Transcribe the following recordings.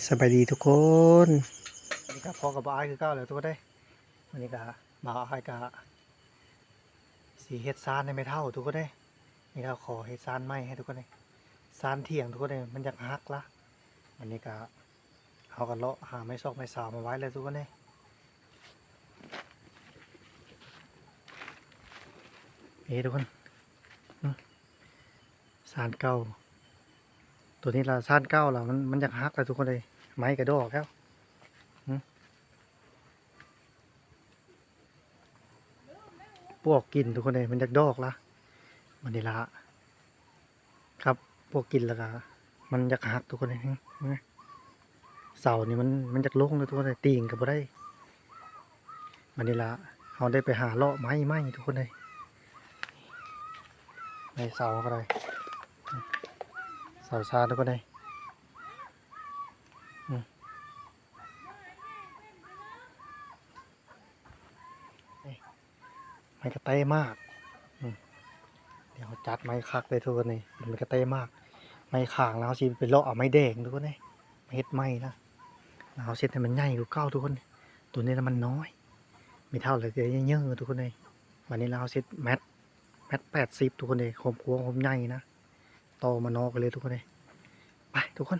สบายดีทุกคนวันนี้ก็พอกับอ้ายคือเก้าเลยทุกคนได้วันนี้ก็บ่าวอ้ายก็สีเฮ็ดซานให้ไม่เท่าทุกคนได้นี่เราขอเฮ็ดซานใหม่ให้ทุกคนได้ซานเที่ยงทุกคนได้มันอยากฮักละวันนี้ก็เอากันเลาะหาไม้ซอกไม้สาวมาไว้เลยทุกคนได้นี่ทุกคนซานเก่าตัวนี้ละซานเก่าละมันอยากฮักเลยทุกคนเลยไม้กระดอกแล้วพวกกินทุกคนเลยมันอยากดอกละวันนี้ละครับพวกกินแล้วก็มันอยากหักทุกคนเลยเสานี่มันอยากลงเลยทุกคนเลยตีงกับบ่ได้วันนี้ละเราได้ไปหาเลาะไม้ทุกคนเลยในเสาก็ได้เสาซาทุกคนเลยไม้กระเต้มากเดี๋ยวจัดไม้คักเลยทุกคนเลยมันกระเต้มากไม้ข่างแล้วสิไปเลาะเอาไม้แดงทุกคนเลยเฮ็ดไม้นะเราเซ็ตให้มันใหญ่กว่าเก้าทุกคนตัวนี้มันน้อยไม่เท่าเลยเยอะๆทุกคนเลยวันนี้เราเซ็ตแมท80ทุกคนเลยโคมกวงโคมใหญ่นะโตมานอกกันเลยทุกคนเลยไปทุกคน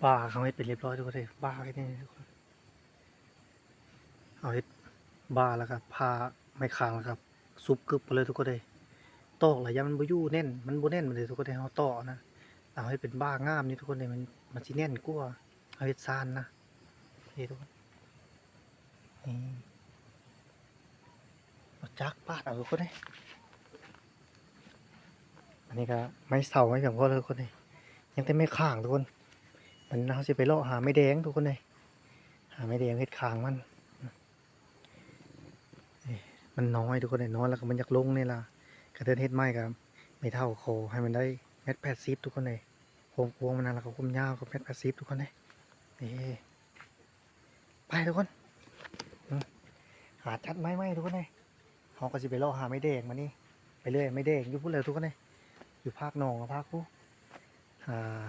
บ้าเขาให้เป็นเรียบร้อยทุกคนเลยบ้าแค่นี้ทุกคนเอาให้บ้าแล้วครับพาไม่ค้างแล้วครับซุปกึบไปเลยทุกคนเลยตอกระยะมันบ่ยู่แน่นมันบ่แน่นเลยทุกคนเลยเขาต่อนะเอาให้เป็นบ้างามนี่ทุกคนเลยมันสิแน่นกว่าเอาให้ซานนะนี่ทุกคนนี่จักปาดเอาทุกคนเลยอันนี้ก็ไม่เสาไม่เพียงพอเลยทุกคนเลยยังแต่ไม่ข้างทุกคนมันเราสิไปเลาะหาไม่แดงทุกคนเลยหาไม่แดงเฮ็ดข้างมันน้อยทุกคนเลยน้อยแล้วก็มันอยากลงนี่ล่ะกระเทินเฮ็ดไม้กับไม่เท่าโคให้มันได้1.80 ทุกคนเลยโค้งโค้งมันนั่นแล้วก็คุ้มยาวก็1.80 ทุกคนเลยนี่ไปทุกคนหาจัดไม้ทุกคนเลยเขาก็สิไปเลาะหาไม่แดงมานี่ไปเรื่อยไม่แดงอยู่พุ่นเลยทุกคนเลยอยู่ภาคหนองกับภาคผู้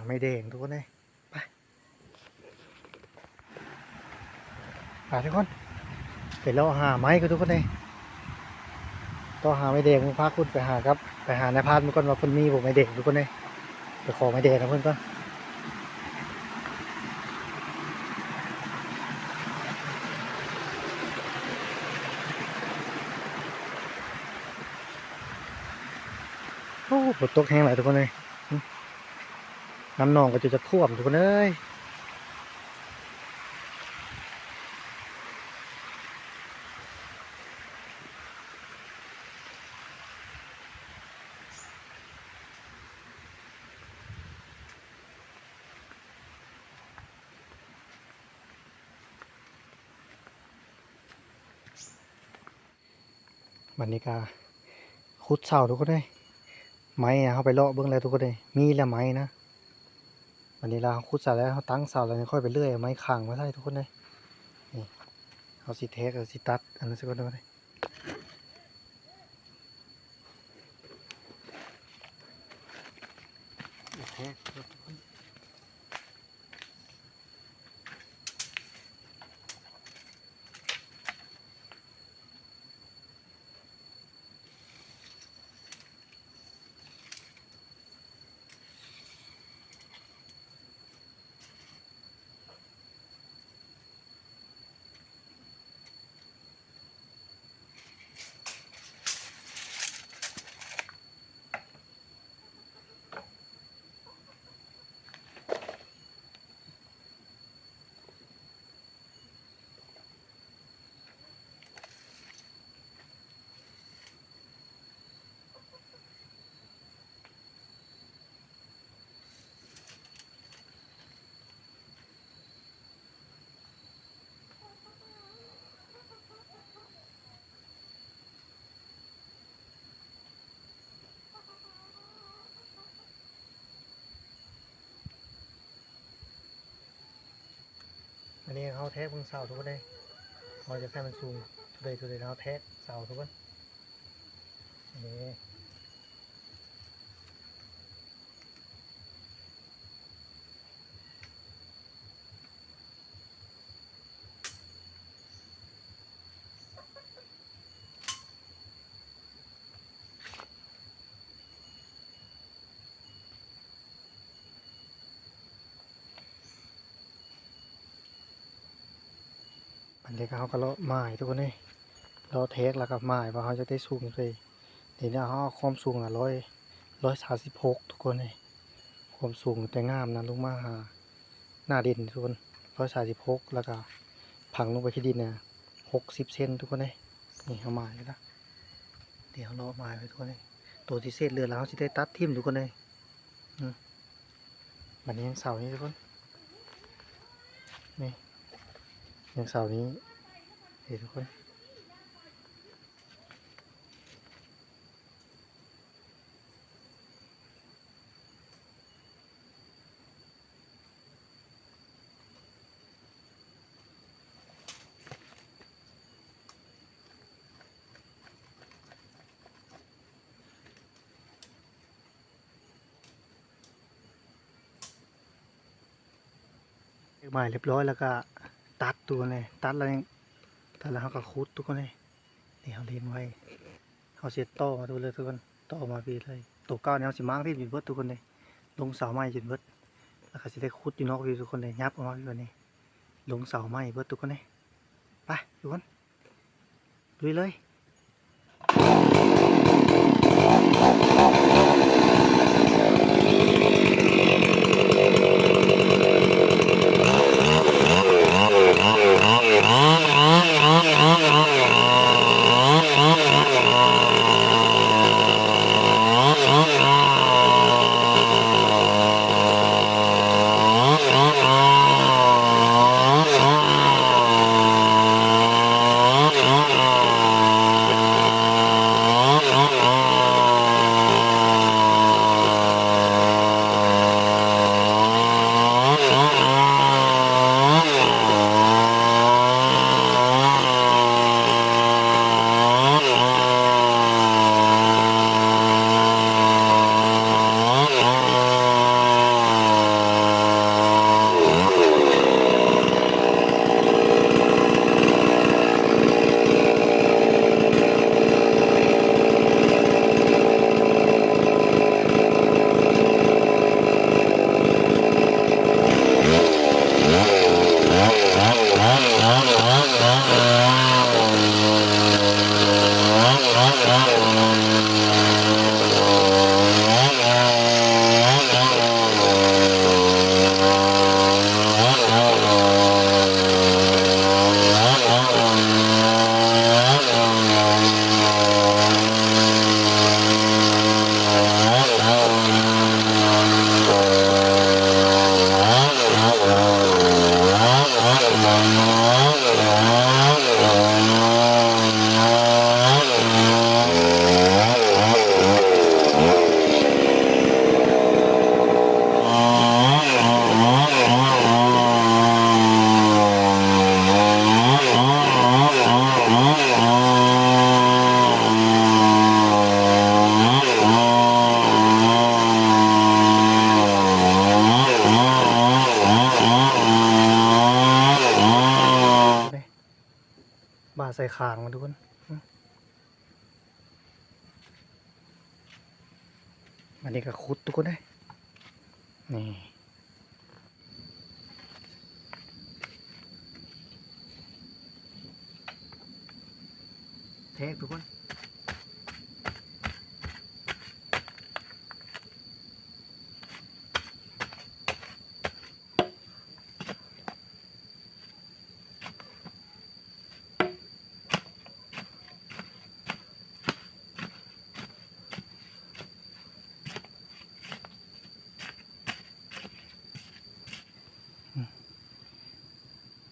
ไม่แดงทุกคนเลยไปทุกคนไปเลาะหาไม้กันทุกคนเลยต่อหาไม่แดงภาคคุณไปหาครับไปหาในพานมันก่อนว่าคนมีผมไม่แดงทุกคนเลยไปขอไม่แดงนะเพื่อนก่อนโอ้ฝนตกแห้งหลายทุกคนเลยน้ำนองก็จะท่วมทุกคนเลยวันนี้ก็ขุดเสาทุกคนเลยไม้เขาไปเลาะเบื้องแล้วทุกคนเลยมีแล้วไม้นะวันนี้เราขุดเสาแล้วเขาตั้งเสาแล้วค่อยไปเรื่อยไม้ขังมาใส่ทุกคนเลยนี่เอาสิเทกเอาสิตัดอันนั้นสักคนเลยเทกอันนี้เขาแทกบนเสาทุกคนเลยเราจะแค่มันสูงทุเรศเขาแทกเสาทุกคนนี่ เด็กเขาก็เลาะไม้ทุกคนเลยเลาะเทคแล้วก็ไม้เพราะเขาจะได้สูงเลยเดี๋ยวนี้เขาเอาความสูงละ136ทุกคนเลยความสูงแต่งามนะลงมาหาหน้าดินทุกคน136แล้วก็ผังลงไปที่ดินเนี่ย60 เซนทุกคนเลยนี่เอาไม้แล้วเดี๋ยวเลาะไม้ไปทุกคนเลยตัวที่เศษเรือแล้วเขาจะได้ตัดทิ่มทุกคนเลยวันนี้ยังเสาร์นี้ทุกคนนี่ยังเสาร์นี้เห็นทุกคนไม้เรียบร้อยแล้วก็ตัดตัวเลยตัดแล้วเขาก็คุดทุกคนเลยนี่เขาเลี้ยงไว้เขาเสียต่อมาดูเลยทุกคนต่อมาปีเลยตัวเก้าเนี่ยเขาสิมางที่จุดเบิดทุกคนเลยลงเสาไม้จุดเบิดแล้วก็จะได้คุดอยู่นอกวิวทุกคนเลยยับออกมาแบบนี้ลงเสาไม้เบิดทุกคนเลยไปทุกคนลุยเลยบ่าใส่ขางมาทุกคนอันนี้ก็คุดทุกคนเลยนี่เทคทุกคน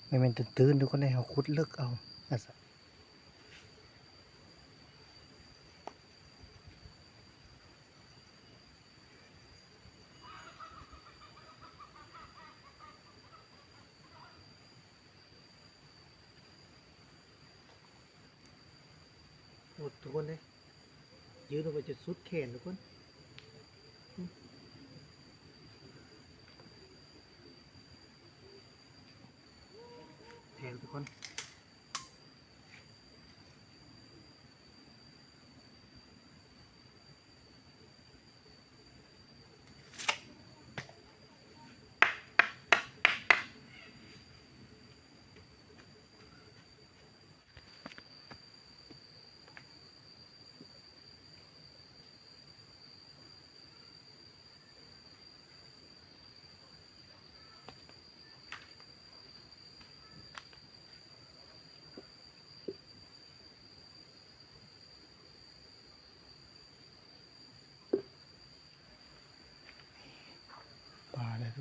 ไม่เป็นตื่นๆทุกคนเลยเขาคุดเลิกเอาทุกคนเลยยืนลงไปจุดสุดแขนทุกคนแทงทุกคน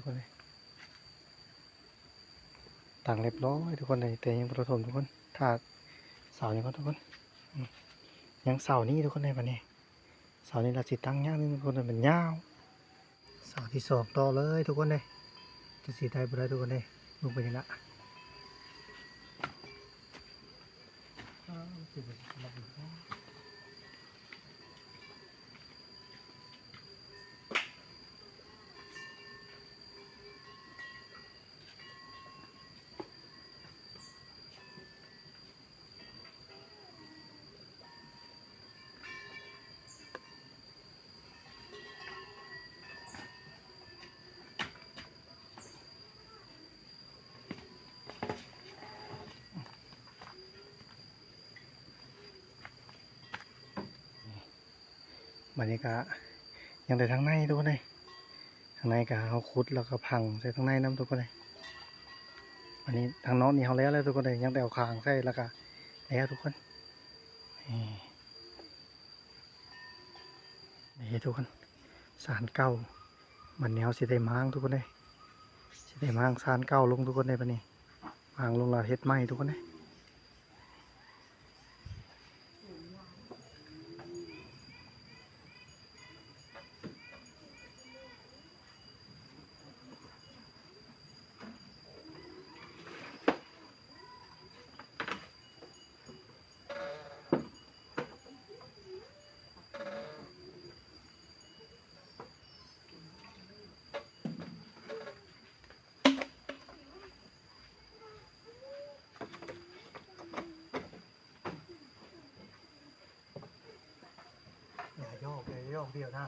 กคนเลยต่างเรียบร้อยทุกคนเลยแต่ยังประถมทุกคนถ้าเสานี้ก็ทุกคนยังเสานี้ทุกคนเลยวันนี้เสานี้เราสิตั้งยากนึงทุกคนเลยมันยาวเสาที่สองต่อเลยทุกคนเลยจะสีได้บ่ได้ทุกคนเลยลงไปนี่ละบรรยากาศยังแต่ทางในทุกคนเลยทางในก็เขาขุดแล้วก็พังใส่ทางในน้ำทุกคนเลยอันนี้ทางนอกนี่เขาแล้วทุกคนเลยยังแต่เอาคางใส่แล้วก็แล้วทุกคนนี่ทุกคนสารเก่ามันแนวสิได้มางทุกคนเลยสิได้มางสารเก่าลงทุกคนเลยปะนี่มางลงละเฮ็ดไม้ทุกคนเลยอย่าโยกเดียวนะ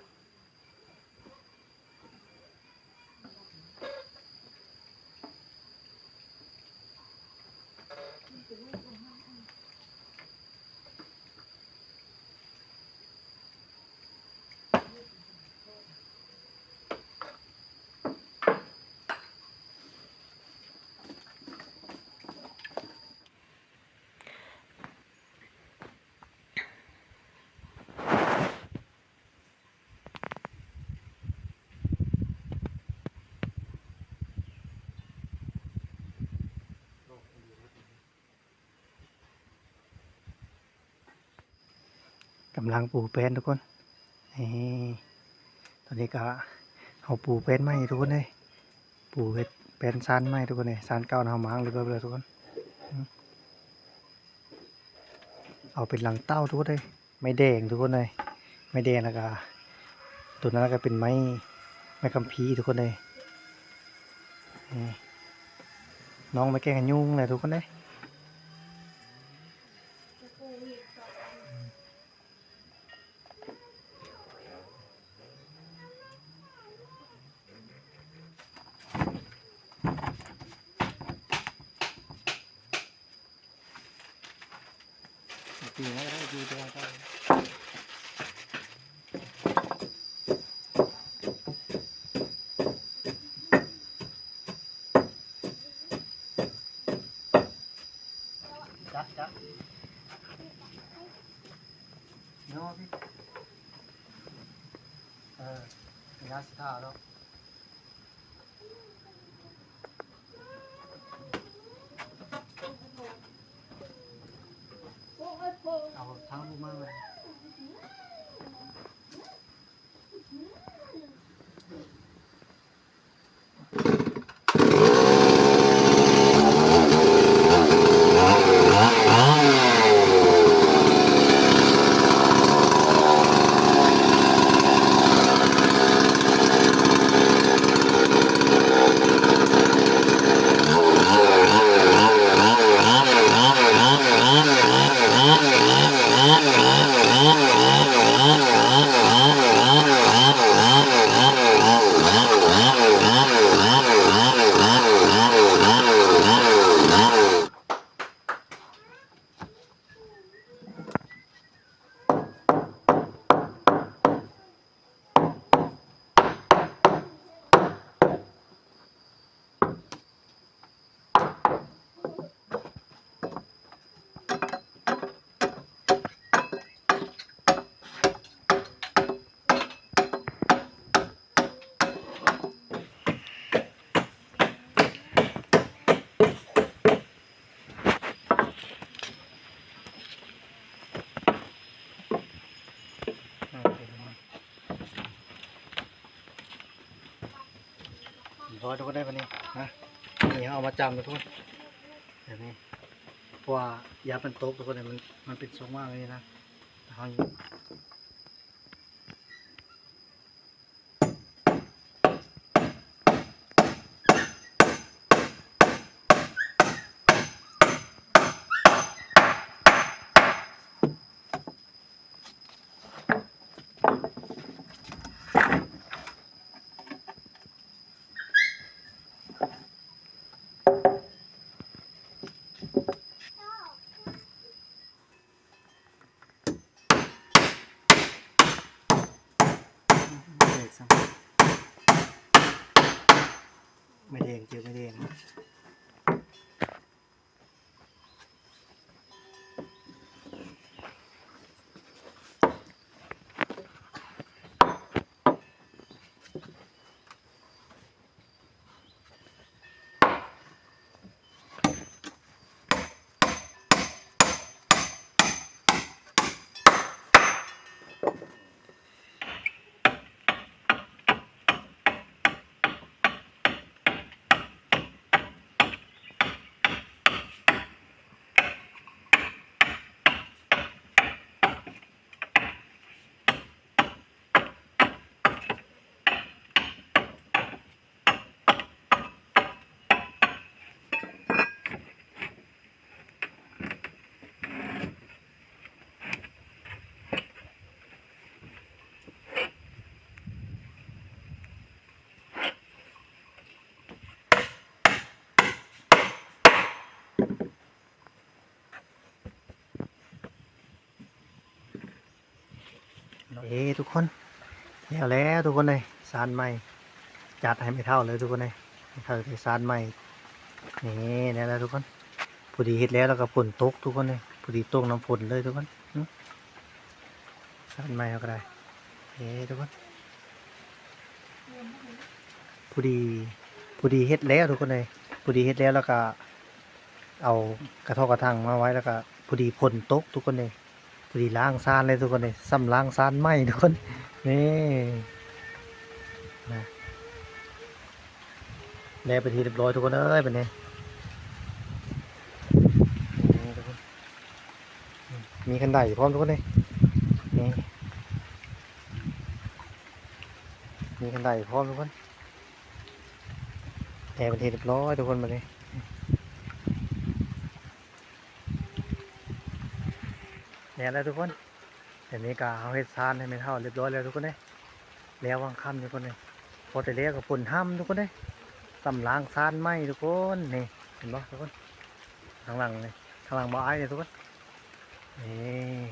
กำลังปูแป้นทุกคนนี่ตอนนี้ก็เอาปูแป้นไม้ทุกคนเลยปูเฮ็ดแป้นซานไม้ทุกคนเลยซานเก่าเอามางเลยเลยทุกคนเอาเป็นหลังเต้าทุกคนเลยไม่แดงทุกคนเลยไม่แดงแล้วก็ตัวนั้นก็เป็นไม้คัมภีร์ทุกคนเลยน้องไม่แกล้งกันยุ่งเลยทุกคนเลยดีนะได้ดีจังเลยจัดเนาะพี่งานสตาร์แล้วเอาทั้งพวกมันเลย ร้อยทุกคนได้ปะนี่นะนี่เอามาจำนะทุกคนแบบนี้เพราะว่ายาเป็นโต๊ะทุกคนเนี่ยมันเป็นทรงมากเลยนะเอา เด็กซ้ำไม่แดงเจอไม่แดงทุกคนแล้วทุกคนเลยซานใหม่จัดให้ไม่เท่าเลยทุกคนเลยไม่เท่าเลยซานใหม่นี่นี่แหละทุกคนพอดีเฮ็ดแล้วก็ฝนตกทุกคนเลยพอดีตกน้ำฝนเลยทุกคนซานใหม่เอาก็ได้ทุกคนพอดีเฮ็ดแล้วทุกคนเลยพอดีเฮ็ดแล้วก็เอากระทอกกระทั่งมาไว้แล้วก็พอดีฝนตกทุกคนเลยพอดีล้างซานเลยทุกคนเลยซ้ำล้างซานใหม่ทุกคนนี่นะแล้วไปนทีเรียบร้อยทุกคนเอ้ยเป็นไงมีคันไดพร้อมทุกคนเลยนี่มีคันไดพร้อมทุกคนแล้วไปนทีเรียบร้อยทุกคนมาเลยแล้วทุกคนแต่นี้ก็เอาเฮ็ดซานให้ไม่เท่าเรียบร้อยแล้วทุกคนเลยแล้ววางค่ำทุกคนเลยพอแต่เลี้ยกับฝนห้ำทุกคนเลยสำล้างซานไหมทุกคนนี่เห็นปะทุกคนข้างหลังเลยข้างหลังบ่อไอ้เลยทุกคนนี่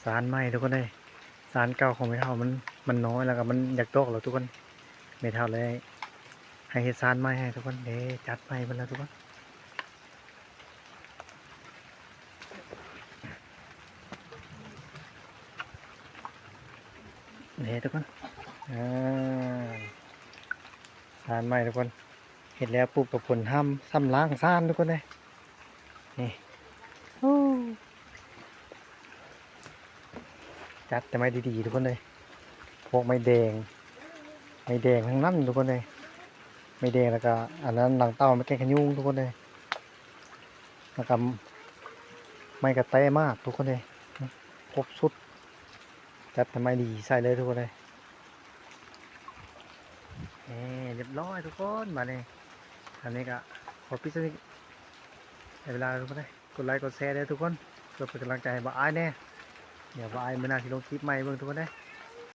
ซานไหมทุกคนเลยซานเก่าของไม่เท่ามันน้อยแล้วก็มันอยากโตกแล้วทุกคนไม่เท่าเลยให้เฮ็ดซานไหมให้ทุกคนจัดไหมมันแล้วทุกคนทุกคนซานไหมทุกคนเห็นแล้วปุ๊บกับผลห้ำซ้ำล้างซานทุกคนเลยนี่จัดแต่ไม้ดีๆทุกคนเลยพวกไม้แดงทั้งนั้นทุกคนเลยไม้แดงแล้วก็อันนั้นหลังเต้าไม้แกงขยุงทุกคนเลยแล้วก็ไม้กระแตมากทุกคนเลยครบสุดจัดแต่ไม้ดีใส่เลยทุกคนเลยเรียบร้อยทุกคนมาเลยอันนี้ก็ขอพิจารณาเวลาทุกคนเลยกดไลค์กดแชร์เลยทุกคนเพื่อเป็นกำลังใจให้บ่าวอ้ายแน่เดี๋ยวบ่าวอ้ายมื้อหน้าสิลงคลิปใหม่เบิ่งทุกคนเลย